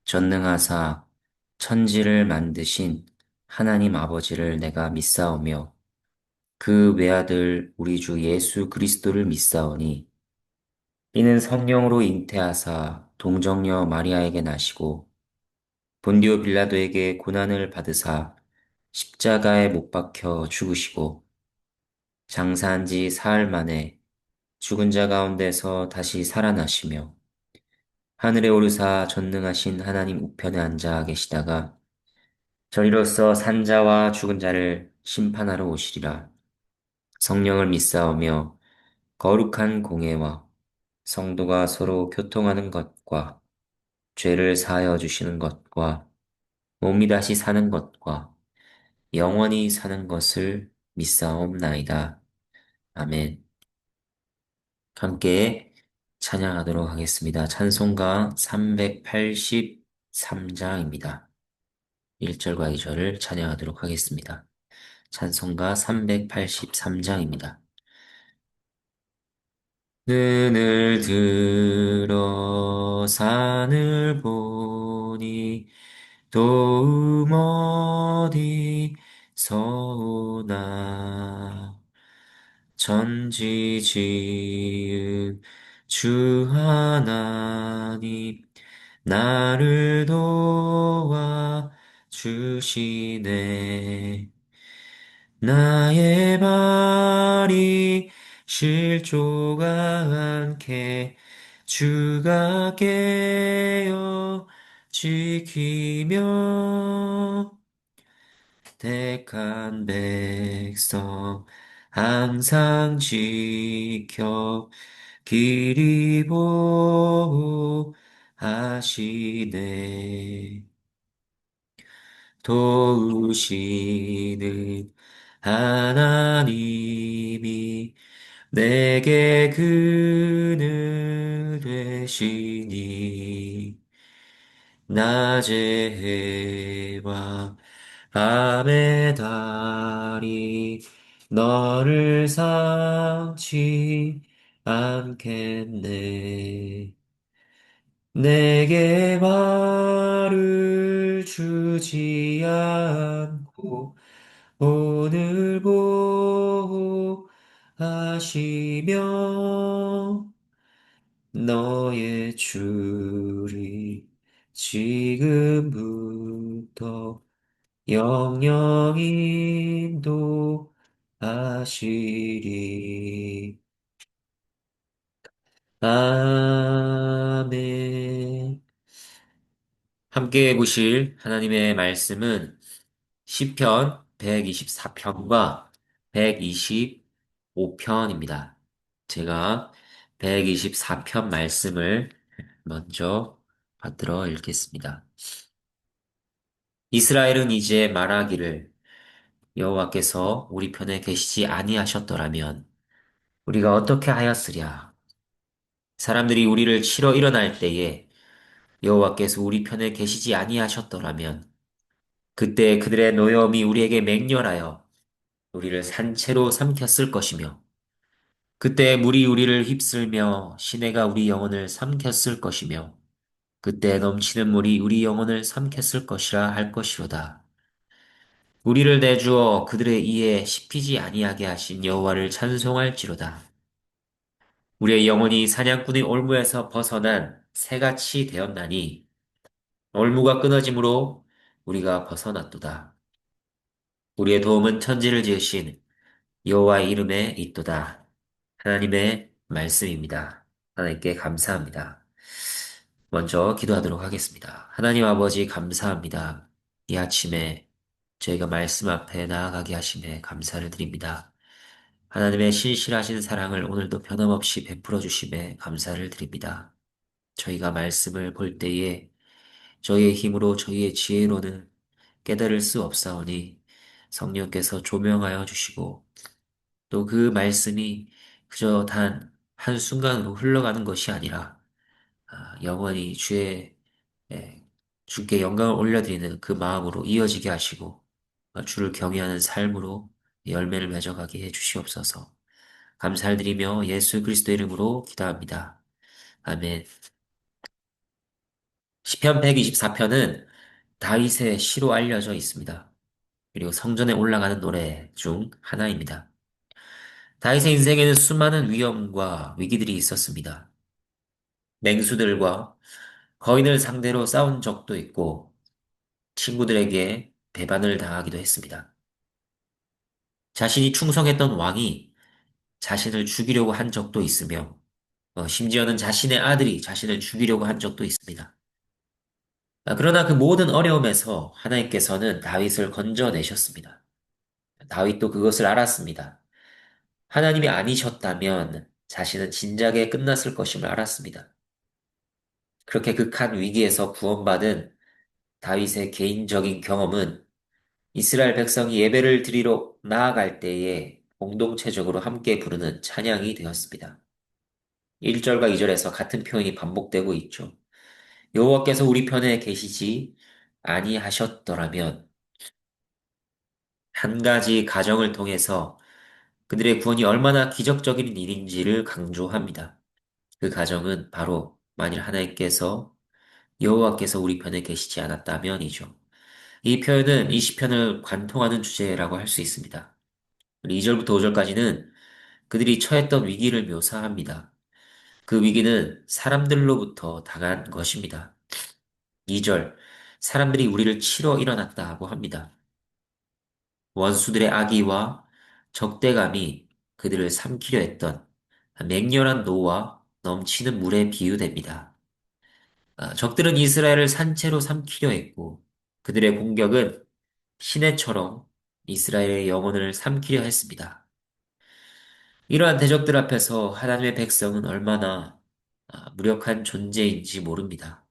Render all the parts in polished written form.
전능하사 천지를 만드신 하나님 아버지를 내가 믿사오며 그 외아들 우리 주 예수 그리스도를 믿사오니 이는 성령으로 잉태하사 동정녀 마리아에게 나시고 본디오 빌라도에게 고난을 받으사 십자가에 못 박혀 죽으시고 장사한 지 사흘 만에 죽은 자 가운데서 다시 살아나시며 하늘에 오르사 전능하신 하나님 우편에 앉아 계시다가 저리로서 산자와 죽은 자를 심판하러 오시리라. 성령을 믿사오며 거룩한 공예와 성도가 서로 교통하는 것과 죄를 사하여 주시는 것과 몸이 다시 사는 것과 영원히 사는 것을 믿사옵나이다. 아멘. 함께 찬양하도록 하겠습니다. 찬송가 383장입니다. 1절과 2절을 찬양하도록 하겠습니다. 찬송가 383장입니다. 눈을 들어 산을 보니 도움 어디서 오나 전지 지은 주 하나님 나를 도와 주시네. 나의 발이 실조가 않게 주가 깨어 지키며 택한 백성 항상 지켜 길이 보호하시네. 도우시는 하나님이 내게 그늘 되시니 낮의 해와 밤의 달이 너를 상치 않겠네. 내게 말을 주지 않고 오늘 보호하시며 너의 줄이 지금부터 영영 인도하시리. 아멘. 함께 보실 하나님의 말씀은 시편 124편과 125편입니다. 제가 124편 말씀을 먼저 받들어 읽겠습니다. 이스라엘은 이제 말하기를 여호와께서 우리 편에 계시지 아니하셨더라면 우리가 어떻게 하였으랴. 사람들이 우리를 치러 일어날 때에 여호와께서 우리 편에 계시지 아니하셨더라면 그때 그들의 노여움이 우리에게 맹렬하여 우리를 산채로 삼켰을 것이며 그때 물이 우리를 휩쓸며 시내가 우리 영혼을 삼켰을 것이며 그때 넘치는 물이 우리 영혼을 삼켰을 것이라 할 것이로다. 우리를 내주어 그들의 이에 씹히지 아니하게 하신 여호와를 찬송할지로다. 우리의 영혼이 사냥꾼의 올무에서 벗어난 새같이 되었나니 올무가 끊어짐으로 우리가 벗어났도다. 우리의 도움은 천지를 지으신 여호와의 이름에 있도다. 하나님의 말씀입니다. 하나님께 감사합니다. 먼저 기도하도록 하겠습니다. 하나님 아버지 감사합니다. 이 아침에 저희가 말씀 앞에 나아가게 하심에 감사를 드립니다. 하나님의 신실하신 사랑을 오늘도 변함없이 베풀어 주심에 감사를 드립니다. 저희가 말씀을 볼 때에 저희의 힘으로 저희의 지혜로는 깨달을 수 없사오니 성령께서 조명하여 주시고 또 그 말씀이 그저 단 한순간으로 흘러가는 것이 아니라 영원히 예, 주께 영광을 올려드리는 그 마음으로 이어지게 하시고 주를 경외하는 삶으로 열매를 맺어가게 해 주시옵소서. 감사를 드리며 예수 그리스도 이름으로 기도합니다. 아멘. 시편 124편은 다윗의 시로 알려져 있습니다. 그리고 성전에 올라가는 노래 중 하나입니다. 다윗의 인생에는 수많은 위험과 위기들이 있었습니다. 맹수들과 거인을 상대로 싸운 적도 있고 친구들에게 배반을 당하기도 했습니다. 자신이 충성했던 왕이 자신을 죽이려고 한 적도 있으며 심지어는 자신의 아들이 자신을 죽이려고 한 적도 있습니다. 그러나 그 모든 어려움에서 하나님께서는 다윗을 건져내셨습니다. 다윗도 그것을 알았습니다. 하나님이 아니셨다면 자신은 진작에 끝났을 것임을 알았습니다. 그렇게 극한 위기에서 구원받은 다윗의 개인적인 경험은 이스라엘 백성이 예배를 드리러 나아갈 때에 공동체적으로 함께 부르는 찬양이 되었습니다. 1절과 2절에서 같은 표현이 반복되고 있죠. 여호와께서 우리 편에 계시지 아니하셨더라면 한 가지 가정을 통해서 그들의 구원이 얼마나 기적적인 일인지를 강조합니다. 그 가정은 바로 만일 하나님께서 여호와께서 우리 편에 계시지 않았다면이죠. 이 표현은 이 시편을 관통하는 주제라고 할 수 있습니다. 2절부터 5절까지는 그들이 처했던 위기를 묘사합니다. 그 위기는 사람들로부터 당한 것입니다. 2절, 사람들이 우리를 치러 일어났다고 합니다. 원수들의 악의와 적대감이 그들을 삼키려 했던 맹렬한 노와 넘치는 물에 비유됩니다. 적들은 이스라엘을 산채로 삼키려 했고 그들의 공격은 시내처럼 이스라엘의 영혼을 삼키려 했습니다. 이러한 대적들 앞에서 하나님의 백성은 얼마나 무력한 존재인지 모릅니다.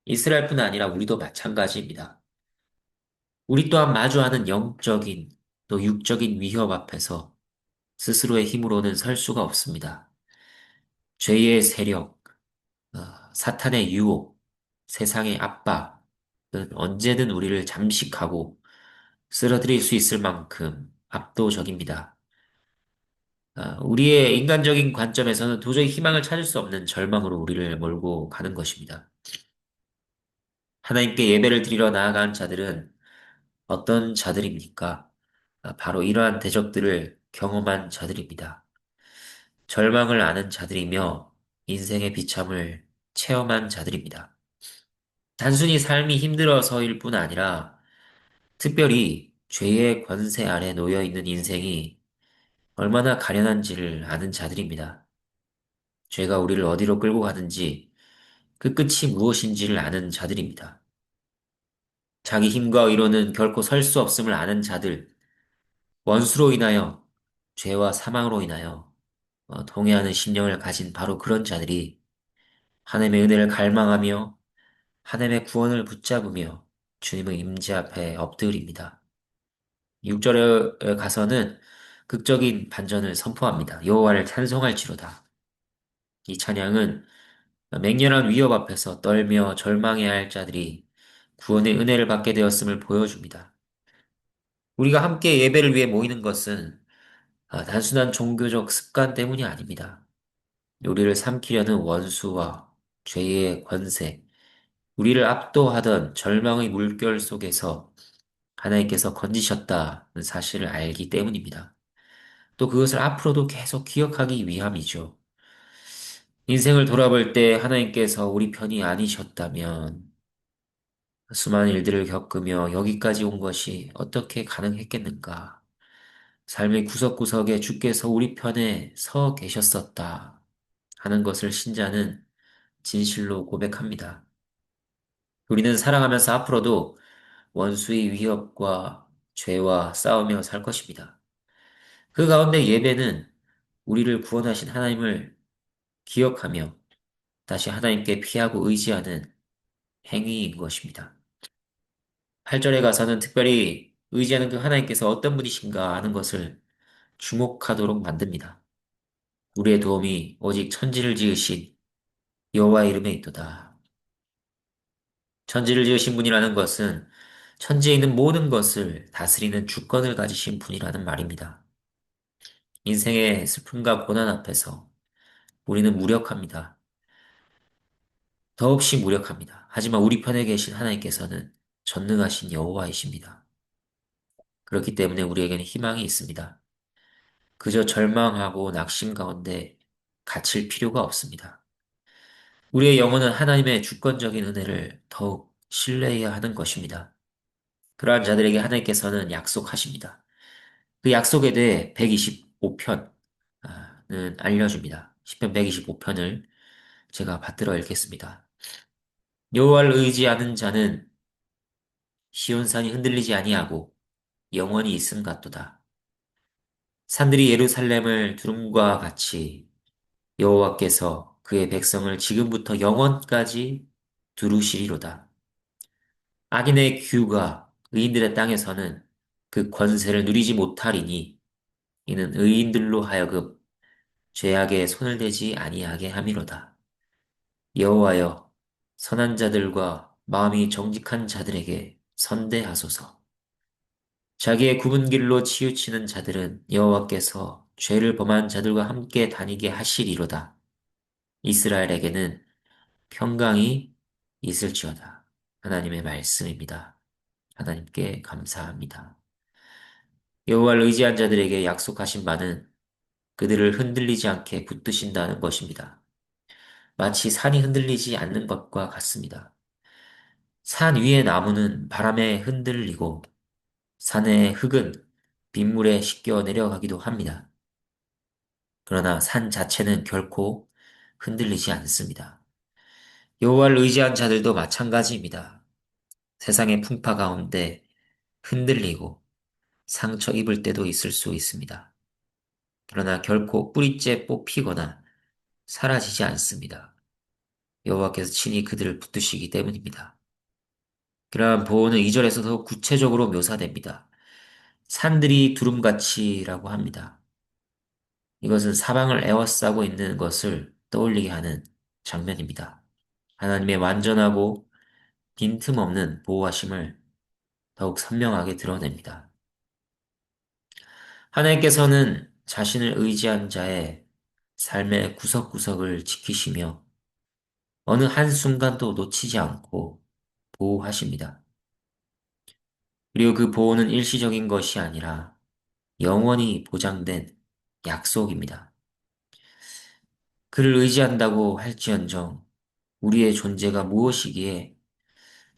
이스라엘뿐 아니라 우리도 마찬가지입니다. 우리 또한 마주하는 영적인 또 육적인 위협 앞에서 스스로의 힘으로는 설 수가 없습니다. 죄의 세력, 사탄의 유혹, 세상의 압박은 언제든 우리를 잠식하고 쓰러뜨릴 수 있을 만큼 압도적입니다. 우리의 인간적인 관점에서는 도저히 희망을 찾을 수 없는 절망으로 우리를 몰고 가는 것입니다. 하나님께 예배를 드리러 나아간 자들은 어떤 자들입니까? 바로 이러한 대적들을 경험한 자들입니다. 절망을 아는 자들이며 인생의 비참을 체험한 자들입니다. 단순히 삶이 힘들어서일 뿐 아니라 특별히 죄의 권세 아래 놓여 있는 인생이 얼마나 가련한지를 아는 자들입니다. 죄가 우리를 어디로 끌고 가든지 그 끝이 무엇인지를 아는 자들입니다. 자기 힘과 의로는 결코 설 수 없음을 아는 자들, 원수로 인하여 죄와 사망으로 인하여 동해하는 심령을 가진 바로 그런 자들이 하나님의 은혜를 갈망하며 하나님의 구원을 붙잡으며 주님의 임재 앞에 엎드립니다. 6절에 가서는 극적인 반전을 선포합니다. 여호와를 찬송할지로다. 이 찬양은 맹렬한 위협 앞에서 떨며 절망해야 할 자들이 구원의 은혜를 받게 되었음을 보여줍니다. 우리가 함께 예배를 위해 모이는 것은 단순한 종교적 습관 때문이 아닙니다. 우리를 삼키려는 원수와 죄의 권세, 우리를 압도하던 절망의 물결 속에서 하나님께서 건지셨다는 사실을 알기 때문입니다. 또 그것을 앞으로도 계속 기억하기 위함이죠. 인생을 돌아볼 때 하나님께서 우리 편이 아니셨다면 수많은 일들을 겪으며 여기까지 온 것이 어떻게 가능했겠는가? 삶의 구석구석에 주께서 우리 편에 서 계셨었다 하는 것을 신자는 진실로 고백합니다. 우리는 살아가면서 앞으로도 원수의 위협과 죄와 싸우며 살 것입니다. 그 가운데 예배는 우리를 구원하신 하나님을 기억하며 다시 하나님께 피하고 의지하는 행위인 것입니다. 8절에 가서는 특별히 의지하는 그 하나님께서 어떤 분이신가 하는 것을 주목하도록 만듭니다. 우리의 도움이 오직 천지를 지으신 여호와의 이름에 있도다. 천지를 지으신 분이라는 것은 천지에 있는 모든 것을 다스리는 주권을 가지신 분이라는 말입니다. 인생의 슬픔과 고난 앞에서 우리는 무력합니다. 더없이 무력합니다. 하지만 우리 편에 계신 하나님께서는 전능하신 여호와이십니다. 그렇기 때문에 우리에게는 희망이 있습니다. 그저 절망하고 낙심 가운데 갇힐 필요가 없습니다. 우리의 영혼은 하나님의 주권적인 은혜를 더욱 신뢰해야 하는 것입니다. 그러한 자들에게 하나님께서는 약속하십니다. 그 약속에 대해 125편은 알려줍니다. 시편 125편을 제가 받들어 읽겠습니다. 여호와를 의지하는 자는 시온산이 흔들리지 아니하고 영원히 있음 같도다. 산들이 예루살렘을 두rum과 같이 여호와께서 그의 백성을 지금부터 영원까지 두루시리로다. 악인의 규가 의인들의 땅에서는 그 권세를 누리지 못하리니 이는 의인들로 하여금 죄악에 손을 대지 아니하게 함이로다. 여호와여, 선한 자들과 마음이 정직한 자들에게 선대하소서. 자기의 굽은 길로 치우치는 자들은 여호와께서 죄를 범한 자들과 함께 다니게 하시리로다. 이스라엘에게는 평강이 있을지어다. 하나님의 말씀입니다. 하나님께 감사합니다. 여호와를 의지한 자들에게 약속하신 바는 그들을 흔들리지 않게 붙드신다는 것입니다. 마치 산이 흔들리지 않는 것과 같습니다. 산 위의 나무는 바람에 흔들리고 산의 흙은 빗물에 씻겨 내려가기도 합니다. 그러나 산 자체는 결코 흔들리지 않습니다. 여호와를 의지한 자들도 마찬가지입니다. 세상의 풍파 가운데 흔들리고 상처 입을 때도 있을 수 있습니다. 그러나 결코 뿌리째 뽑히거나 사라지지 않습니다. 여호와께서 친히 그들을 붙드시기 때문입니다. 그러한 보호는 2절에서 더 구체적으로 묘사됩니다. 산들이 두rum같이라고 합니다. 이것은 사방을 에워싸고 있는 것을 떠올리게 하는 장면입니다. 하나님의 완전하고 빈틈없는 보호하심을 더욱 선명하게 드러냅니다. 하나님께서는 자신을 의지한 자의 삶의 구석구석을 지키시며 어느 한순간도 놓치지 않고 보호하십니다. 그리고 그 보호는 일시적인 것이 아니라 영원히 보장된 약속입니다. 그를 의지한다고 할지언정 우리의 존재가 무엇이기에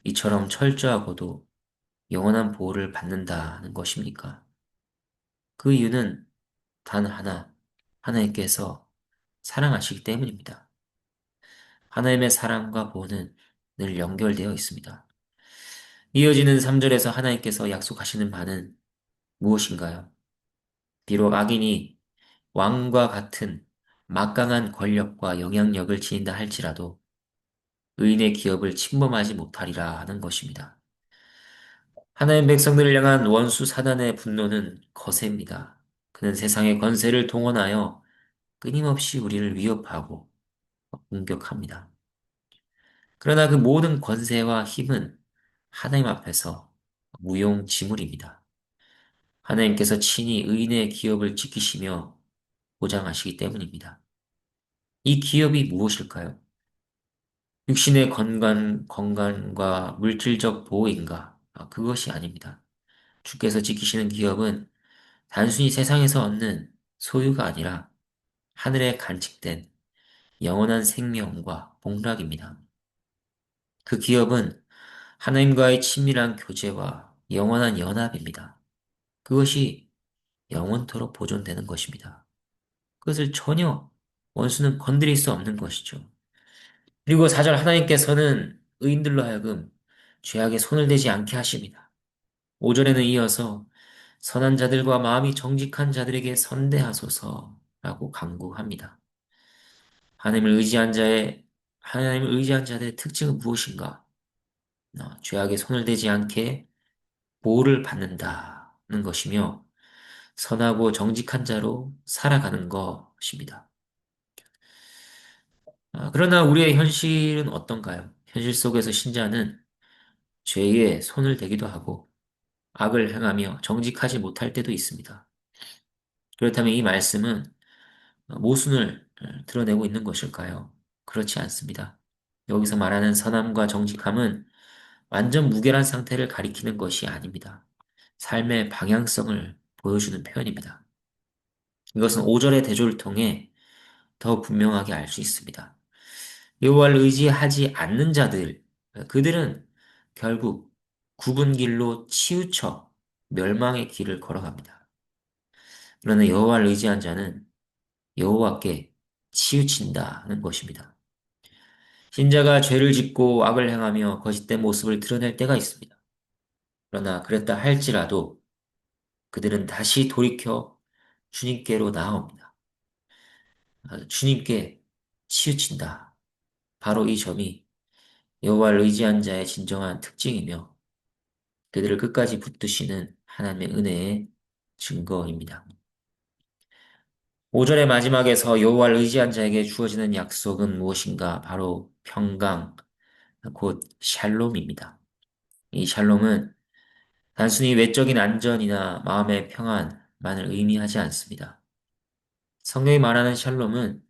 이처럼 철저하고도 영원한 보호를 받는다는 것입니까? 그 이유는 단 하나, 하나님께서 사랑하시기 때문입니다. 하나님의 사랑과 보호는 늘 연결되어 있습니다. 이어지는 3절에서 하나님께서 약속하시는 바는 무엇인가요? 비록 악인이 왕과 같은 막강한 권력과 영향력을 지닌다 할지라도 의인의 기업을 침범하지 못하리라 하는 것입니다. 하나님 백성들을 향한 원수 사단의 분노는 거셉니다. 그는 세상의 권세를 동원하여 끊임없이 우리를 위협하고 공격합니다. 그러나 그 모든 권세와 힘은 하나님 앞에서 무용지물입니다. 하나님께서 친히 의인의 기업을 지키시며 보장하시기 때문입니다. 이 기업이 무엇일까요? 육신의 건강과 물질적 보호인가? 그것이 아닙니다. 주께서 지키시는 기업은 단순히 세상에서 얻는 소유가 아니라 하늘에 간직된 영원한 생명과 복락입니다. 그 기업은 하나님과의 친밀한 교제와 영원한 연합입니다. 그것이 영원토록 보존되는 것입니다. 그것을 전혀 원수는 건드릴 수 없는 것이죠. 그리고 4절 하나님께서는 의인들로 하여금 죄악에 손을 대지 않게 하십니다. 5절에는 이어서 선한 자들과 마음이 정직한 자들에게 선대하소서라고 간구합니다. 하나님을 의지한 자의 하나님을 의지한 자들의 특징은 무엇인가? 죄악에 손을 대지 않게 보호를 받는다는 것이며 선하고 정직한 자로 살아가는 것입니다. 그러나 우리의 현실은 어떤가요? 현실 속에서 신자는 죄에 손을 대기도 하고 악을 행하며 정직하지 못할 때도 있습니다. 그렇다면 이 말씀은 모순을 드러내고 있는 것일까요? 그렇지 않습니다. 여기서 말하는 선함과 정직함은 완전 무결한 상태를 가리키는 것이 아닙니다. 삶의 방향성을 보여주는 표현입니다. 이것은 5절의 대조를 통해 더 분명하게 알 수 있습니다. 여호와를 의지하지 않는 자들, 그들은 결국 굽은 길로 치우쳐 멸망의 길을 걸어갑니다. 그러나 여호와를 의지한 자는 여호와께 치우친다는 것입니다. 신자가 죄를 짓고 악을 행하며 거짓된 모습을 드러낼 때가 있습니다. 그러나 그랬다 할지라도 그들은 다시 돌이켜 주님께로 나아옵니다. 주님께 치우친다. 바로 이 점이 여호와를 의지한 자의 진정한 특징이며 그들을 끝까지 붙드시는 하나님의 은혜의 증거입니다. 5절의 마지막에서 여호와를 의지한 자에게 주어지는 약속은 무엇인가? 바로 평강, 곧 샬롬입니다. 이 샬롬은 단순히 외적인 안전이나 마음의 평안만을 의미하지 않습니다. 성경이 말하는 샬롬은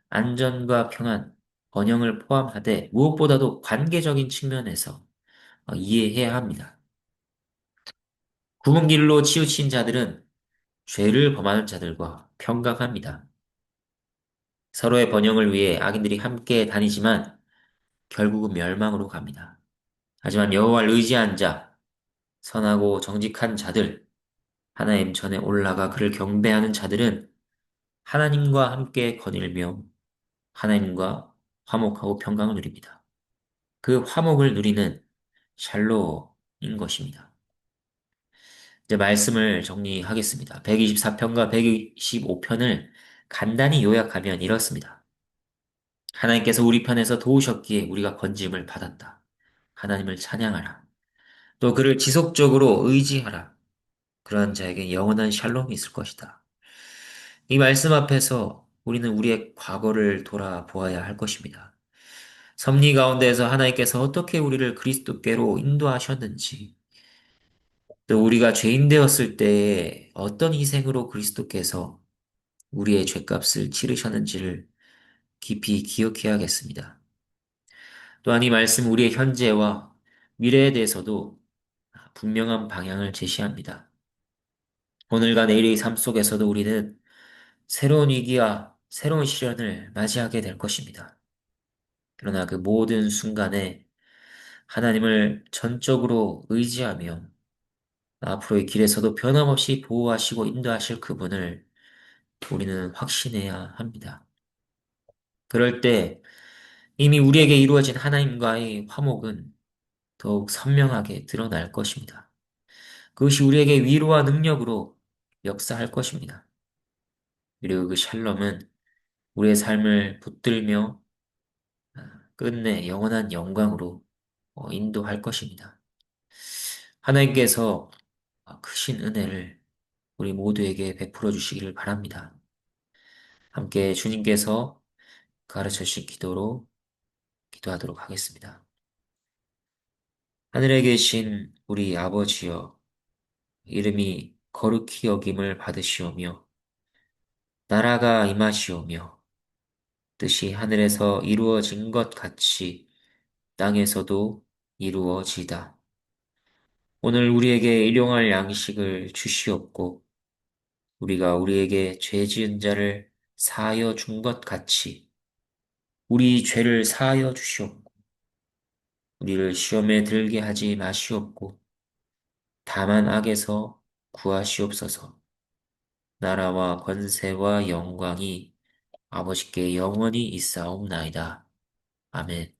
안전과 평안, 번영을 포함하되 무엇보다도 관계적인 측면에서 이해해야 합니다. 굽은 길로 치우친 자들은 죄를 범하는 자들과 평강합니다. 서로의 번영을 위해 악인들이 함께 다니지만 결국은 멸망으로 갑니다. 하지만 여호와를 의지한 자, 선하고 정직한 자들, 하나님 전에 올라가 그를 경배하는 자들은 하나님과 함께 거닐며 하나님과 화목하고 평강을 누립니다. 그 화목을 누리는 샬로인 것입니다. 이제 말씀을 정리하겠습니다. 124편과 125편을 간단히 요약하면 이렇습니다. 하나님께서 우리 편에서 도우셨기에 우리가 건짐을 받았다. 하나님을 찬양하라. 또 그를 지속적으로 의지하라. 그러한 자에게 영원한 샬롬이 있을 것이다. 이 말씀 앞에서 우리는 우리의 과거를 돌아보아야 할 것입니다. 섭리 가운데에서 하나님께서 어떻게 우리를 그리스도께로 인도하셨는지, 또 우리가 죄인 되었을 때에 어떤 희생으로 그리스도께서 우리의 죄값을 치르셨는지를 깊이 기억해야겠습니다. 또한 이 말씀 우리의 현재와 미래에 대해서도 분명한 방향을 제시합니다. 오늘과 내일의 삶 속에서도 우리는 새로운 위기와 새로운 시련을 맞이하게 될 것입니다. 그러나 그 모든 순간에 하나님을 전적으로 의지하며 앞으로의 길에서도 변함없이 보호하시고 인도하실 그분을 우리는 확신해야 합니다. 그럴 때 이미 우리에게 이루어진 하나님과의 화목은 더욱 선명하게 드러날 것입니다. 그것이 우리에게 위로와 능력으로 역사할 것입니다. 그리고 그 샬롬은 우리의 삶을 붙들며 끝내 영원한 영광으로 인도할 것입니다. 하나님께서 크신 은혜를 우리 모두에게 베풀어 주시기를 바랍니다. 함께 주님께서 가르쳐 주신 기도로 기도하도록 하겠습니다. 하늘에 계신 우리 아버지여, 이름이 거룩히 여김을 받으시오며, 나라가 임하시오며, 뜻이 하늘에서 이루어진 것 같이 땅에서도 이루어지다. 오늘 우리에게 일용할 양식을 주시옵고, 우리가 우리에게 죄 지은 자를 사하여 준 것 같이 우리 죄를 사하여 주시옵고, 우리를 시험에 들게 하지 마시옵고, 다만 악에서 구하시옵소서. 나라와 권세와 영광이 아버지께 영원히 있사옵나이다. 아멘.